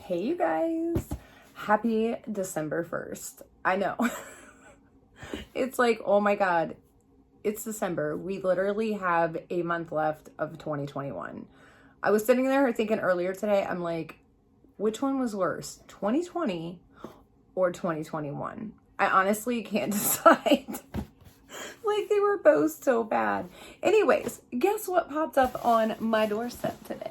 Hey you guys, happy December 1st. I know. It's like, oh my God, it's December. We literally have a month left of 2021. I was sitting there thinking earlier today, I'm like, which one was worse, 2020 or 2021? I honestly can't decide. Like, they were both so bad. Anyways, guess what popped up on my doorstep today?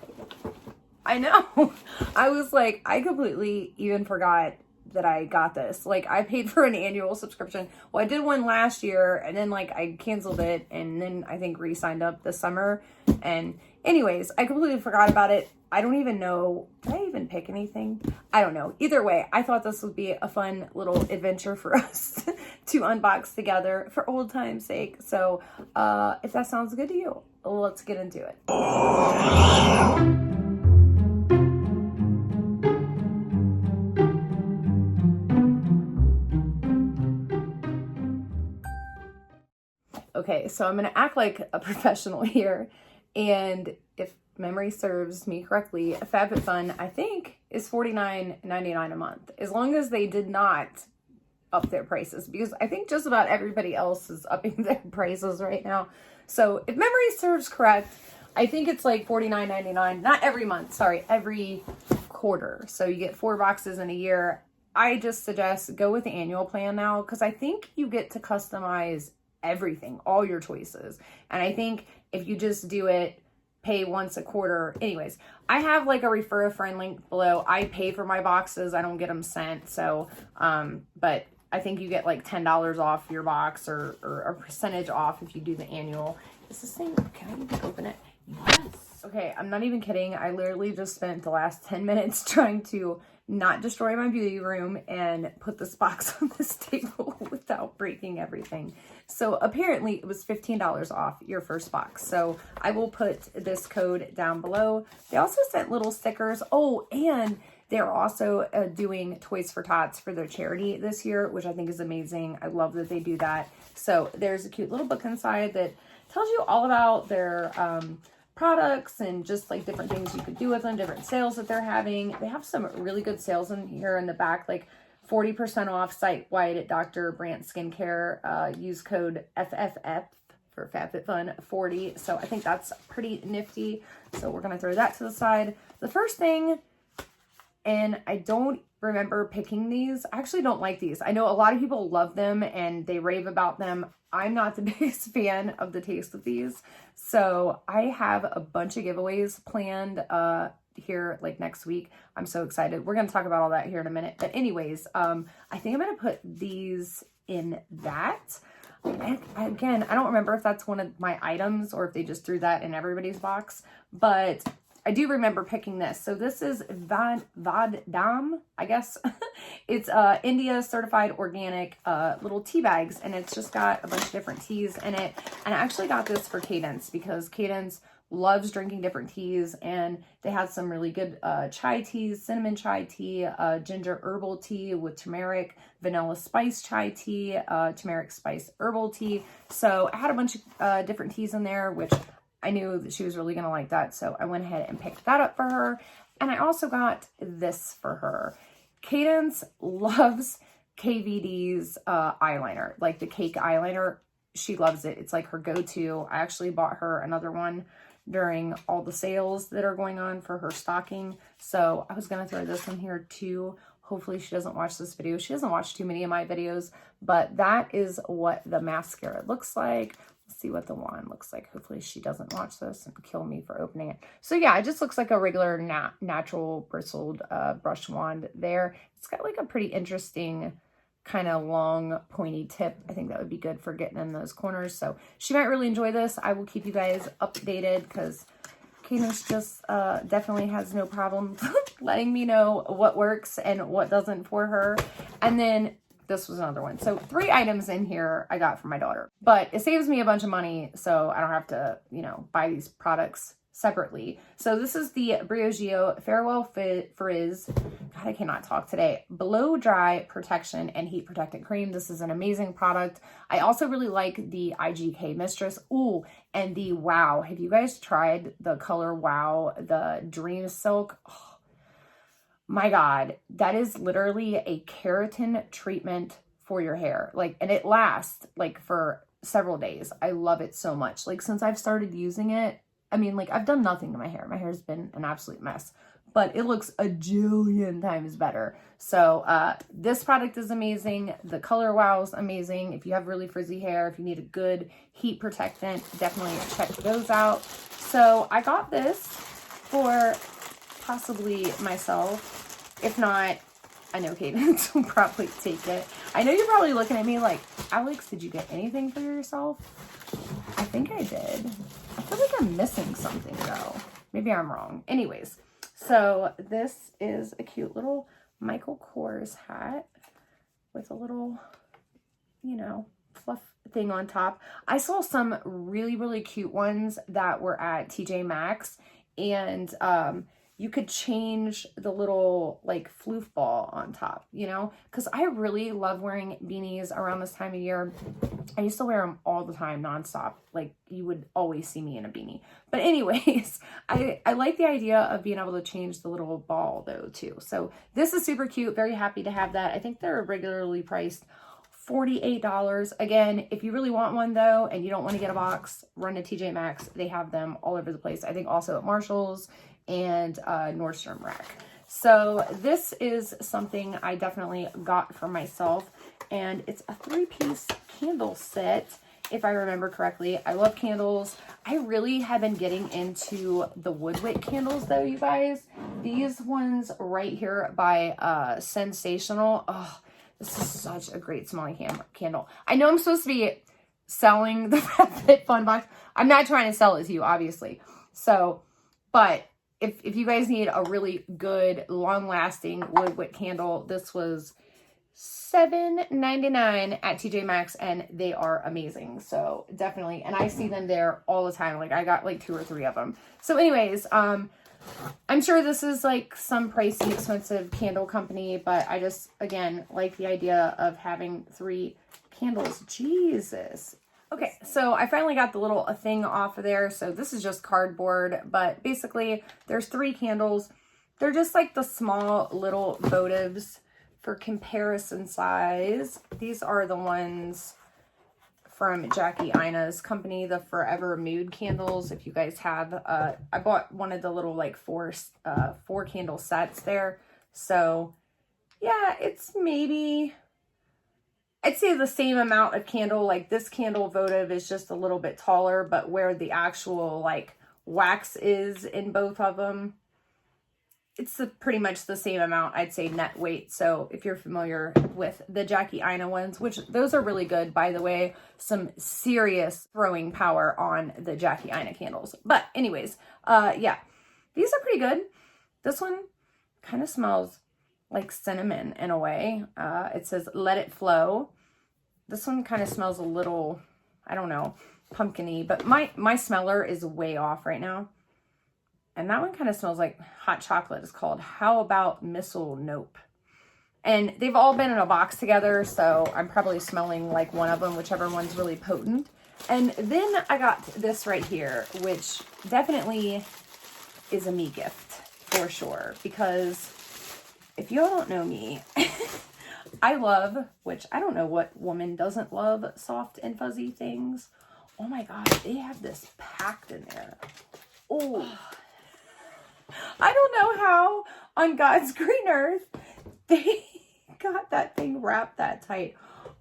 I know. I was like, I completely even forgot that I got this. Like, I paid for an annual subscription. Well, I did one last year, and then like I canceled it, and then I think re-signed up this summer. And anyways, I completely forgot about it. I don't even know. Did I even pick anything? I don't know. Either way, I thought this would be a fun little adventure for us to unbox together for old time's sake. So if that sounds good to you, let's get into it. Okay, so I'm going to act like a professional here. And if memory serves me correctly, FabFitFun, I think, is $49.99 a month. As long as they did not up their prices. Because I think just about everybody else is upping their prices right now. So if memory serves correct, I think it's like $49.99. Not every month, sorry, every quarter. So you get 4 boxes in a year. I just suggest go with the annual plan now. Because I think you get to customize everything, all your choices. And I think if you just do it, pay once a quarter. Anyways, I have like a refer a friend link below. I pay for my boxes. I don't get them sent. So, but I think you get like $10 off your box or a percentage off if you do the annual. Is this thing, can I even open it? Yes. Okay, I'm not even kidding. I literally just spent the last 10 minutes trying to not destroy my beauty room and put this box on this table without breaking everything. So apparently it was $15 off your first box. So I will put this code down below. They also sent little stickers. Oh, and they're also doing Toys for Tots for their charity this year, which I think is amazing. I love that they do that. So there's a cute little book inside that tells you all about their products and just like different things you could do with them, different sales that they're having. They have some really good sales in here in the back, like 40% off site-wide at Dr. Brandt Skincare. Use code FFF for FabFitFun 40. So I think that's pretty nifty. So we're going to throw that to the side. The first thing, and I don't remember picking these. I actually don't like these. I know a lot of people love them and they rave about them. I'm not the biggest fan of the taste of these. So I have a bunch of giveaways planned here like next week. I'm so excited. We're going to talk about all that here in a minute. But anyways, I think I'm going to put these in that. Again, I don't remember if that's one of my items or if they just threw that in everybody's box. But I do remember picking this. So this is Vadam, I guess. It's India certified organic little tea bags, and it's just got a bunch of different teas in it. And I actually got this for Cadence because Cadence loves drinking different teas, and they had some really good chai teas, cinnamon chai tea, ginger herbal tea with turmeric, vanilla spice chai tea, turmeric spice herbal tea. So I had a bunch of different teas in there, which I knew that she was really going to like that, so I went ahead and picked that up for her. And I also got this for her. Cadence loves KVD's eyeliner, like the cake eyeliner. She loves it. It's like her go-to. I actually bought her another one during all the sales that are going on for her stocking. So I was going to throw this in here too. Hopefully she doesn't watch this video. She doesn't watch too many of my videos, but that is what the mascara looks like. Let's see what the wand looks like. Hopefully she doesn't watch this and kill me for opening it. So yeah, it just looks like a regular natural bristled brush wand there. It's got like a pretty interesting kind of long pointy tip. I think that would be good for getting in those corners. So she might really enjoy this. I will keep you guys updated because Cadence just definitely has no problem letting me know what works and what doesn't for her. And then this was another one. So 3 items in here I got for my daughter, but it saves me a bunch of money. So I don't have to, you know, buy these products separately. So this is the Briogeo Farewell Frizz. God, I cannot talk today. Blow Dry Protection and Heat Protectant Cream. This is an amazing product. I also really like the IGK Mistress. Ooh, and the Wow. Have you guys tried the color Wow, the Dream Silk? my God, that is literally a keratin treatment for your hair. Like, and it lasts like for several days. I love it so much. Like, since I've started using it, I mean, like, I've done nothing to my hair. My hair's been an absolute mess, but it looks a jillion times better. So this product is amazing. The color wow is amazing. If you have really frizzy hair, if you need a good heat protectant, definitely check those out. So I got this for possibly myself. If not, I know Cadence will probably take it. I know you're probably looking at me like, Alex, did you get anything for yourself? I think I did. I feel like I'm missing something though. Maybe I'm wrong. Anyways, so this is a cute little Michael Kors hat with a little, you know, fluff thing on top. I saw some really, really cute ones that were at TJ Maxx, and you could change the little like floof ball on top, you know, because I really love wearing beanies around this time of year. I used to wear them all the time, nonstop. Like, you would always see me in a beanie. But anyways, I like the idea of being able to change the little ball though too. So this is super cute. Very happy to have that. I think they're regularly priced $48. Again, if you really want one though, and you don't want to get a box, run to TJ Maxx. They have them all over the place. I think also at Marshall's and Nordstrom Rack. So this is something I definitely got for myself, and it's a 3-piece candle set, if I remember correctly. I love candles. I really have been getting into the woodwick candles though, you guys. These ones right here by Sensational. Oh, this is such a great smelling candle. I know I'm supposed to be selling the FabFitFun box. I'm not trying to sell it to you, obviously. So, but if you guys need a really good, long-lasting woodwick candle, this was $7.99 at TJ Maxx, and they are amazing. So definitely, and I see them there all the time. Like, I got like 2 or 3 of them. So anyways, I'm sure this is like some pricey, expensive candle company, but I just, again, like the idea of having 3 candles. Jesus. Okay, so I finally got the little thing off of there. So this is just cardboard, but basically there's 3 candles. They're just like the small little votives for comparison size. These are the ones from Jackie Ina's company, the Forever Mood candles. If you guys have, I bought one of the little like 4 candle sets there. So yeah, it's maybe, I'd say the same amount of candle. Like, this candle votive is just a little bit taller, but where the actual like wax is in both of them, it's pretty much the same amount, I'd say, net weight. So if you're familiar with the Jackie Ina ones, which those are really good, by the way, some serious throwing power on the Jackie Ina candles. But anyways, yeah, these are pretty good. This one kind of smells like cinnamon in a way. It says let it flow. This one kind of smells a little, I don't know, pumpkin-y, but my smeller is way off right now. And that one kind of smells like hot chocolate. It's called How About Missile Nope. And they've all been in a box together, so I'm probably smelling like one of them, whichever one's really potent. And then I got this right here, which definitely is a me gift for sure, because if you all don't know me, I love, which I don't know what woman doesn't love soft and fuzzy things. Oh my God, they have this packed in there. Oh, I don't know how on God's green earth they got that thing wrapped that tight.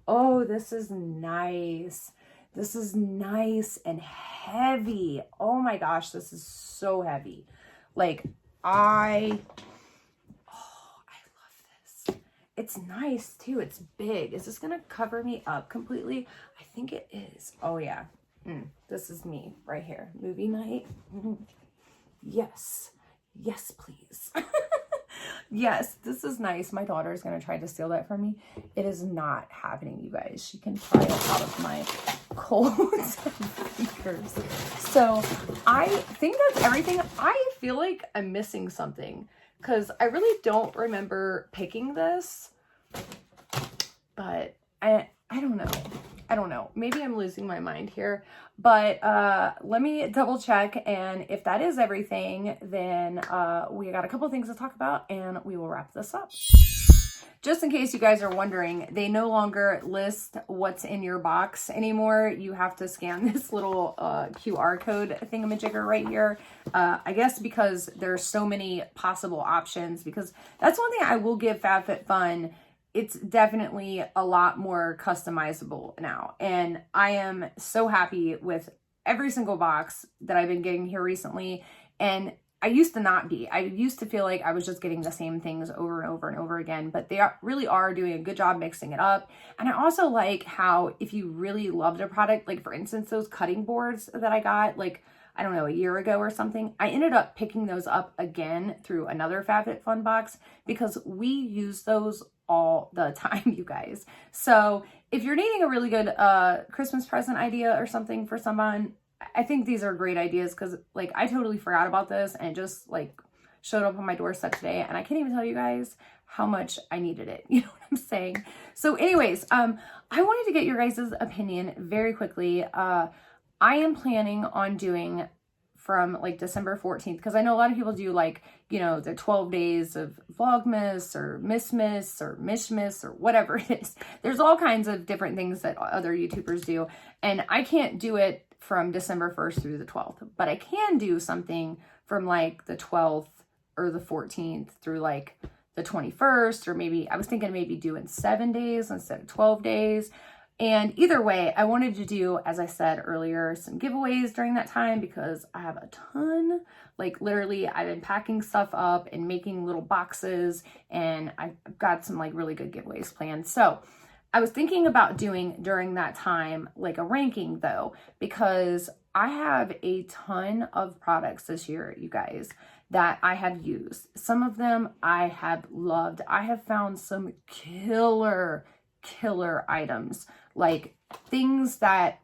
Oh, this is nice. This is nice and heavy. Oh my gosh, this is so heavy. Like, I love this. It's nice too. It's big. Is this gonna cover me up completely? I think it is. Oh yeah. This is me right here. Movie night. Yes. Yes, please. Yes, this is nice. My daughter is going to try to steal that from me. It is not happening, you guys. She can pry it out of my clothes and fingers. So I think that's everything. I feel like I'm missing something because I really don't remember picking this, but I don't know. I don't know. Maybe I'm losing my mind here, but let me double check. And if that is everything, then we got a couple things to talk about and we will wrap this up. Just in case you guys are wondering, they no longer list what's in your box anymore. You have to scan this little QR code thingamajigger right here. I guess because there's so many possible options, because that's one thing I will give FabFitFun. It's definitely a lot more customizable now. And I am so happy with every single box that I've been getting here recently. And I used to not be. I used to feel like I was just getting the same things over and over and over again, but they really are doing a good job mixing it up. And I also like how if you really loved a product, like for instance, those cutting boards that I got, like, I don't know, a year ago or something, I ended up picking those up again through another FabFitFun box because we use those all the time, you guys. So if you're needing a really good Christmas present idea or something for someone, I think these are great ideas because like I totally forgot about this and it just like showed up on my doorstep today and I can't even tell you guys how much I needed it. You know what I'm saying? So anyways, I wanted to get your guys' opinion very quickly. I am planning on doing from like December 14th, because I know a lot of people do like, you know, the 12 days of Vlogmas or Missmas or Mishmas or whatever it is. There's all kinds of different things that other YouTubers do. And I can't do it from December 1st through the 12th, but I can do something from like the 12th or the 14th through like the 21st, or maybe I was thinking maybe doing 7 days instead of 12 days. And either way, I wanted to do, as I said earlier, some giveaways during that time because I have a ton. Like literally, I've been packing stuff up and making little boxes, and I've got some like really good giveaways planned. So I was thinking about doing during that time like a ranking though, because I have a ton of products this year, you guys, that I have used. Some of them I have loved. I have found some killer items, like things that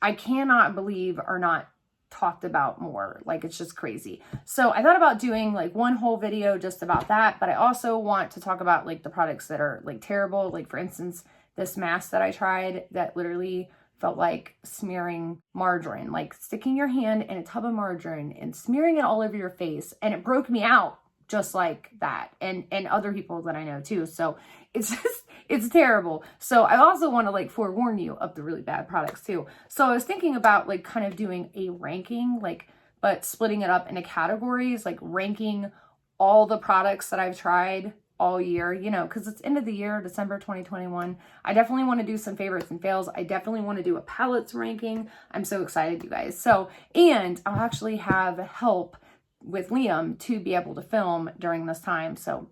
I cannot believe are not talked about more. Like it's just crazy. So I thought about doing like one whole video just about that, but I also want to talk about like the products that are like terrible. Like for instance, this mask that I tried that literally felt like smearing margarine, like sticking your hand in a tub of margarine and smearing it all over your face, and it broke me out just like that, and other people that I know too. So it's just, it's terrible. So I also want to like forewarn you of the really bad products too. So I was thinking about like kind of doing a ranking, like, but splitting it up into categories, like ranking all the products that I've tried all year, you know, because it's end of the year, December 2021. I definitely want to do some favorites and fails. I definitely want to do a palettes ranking. I'm so excited, you guys. So, and I'll actually have help with Liam to be able to film during this time. So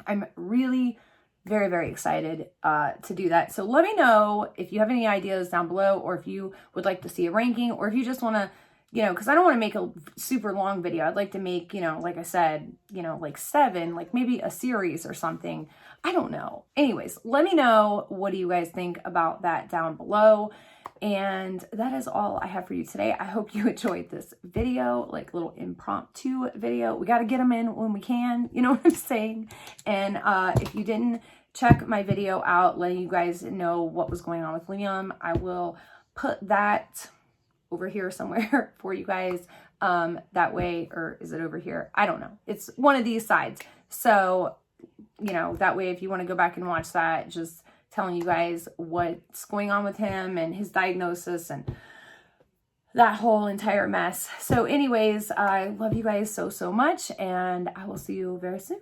I'm really very excited to do that. So let me know if you have any ideas down below, or if you would like to see a ranking, or if you just want to, you know, because I don't want to make a super long video. I'd like to make, you know, like I said, you know, like 7, like maybe a series or something. I don't know. Anyways, let me know, what do you guys think about that down below? And that is all I have for you today. I hope you enjoyed this video, like little impromptu video. We got to get them in when we can, you know what I'm saying? And if you didn't check my video out letting you guys know what was going on with Liam, I will put that over here somewhere for you guys. That way, or is it over here? I don't know. It's one of these sides. So, you know, that way if you want to go back and watch that, just telling you guys what's going on with him and his diagnosis and that whole entire mess. So anyways, I love you guys so much, and I will see you very soon.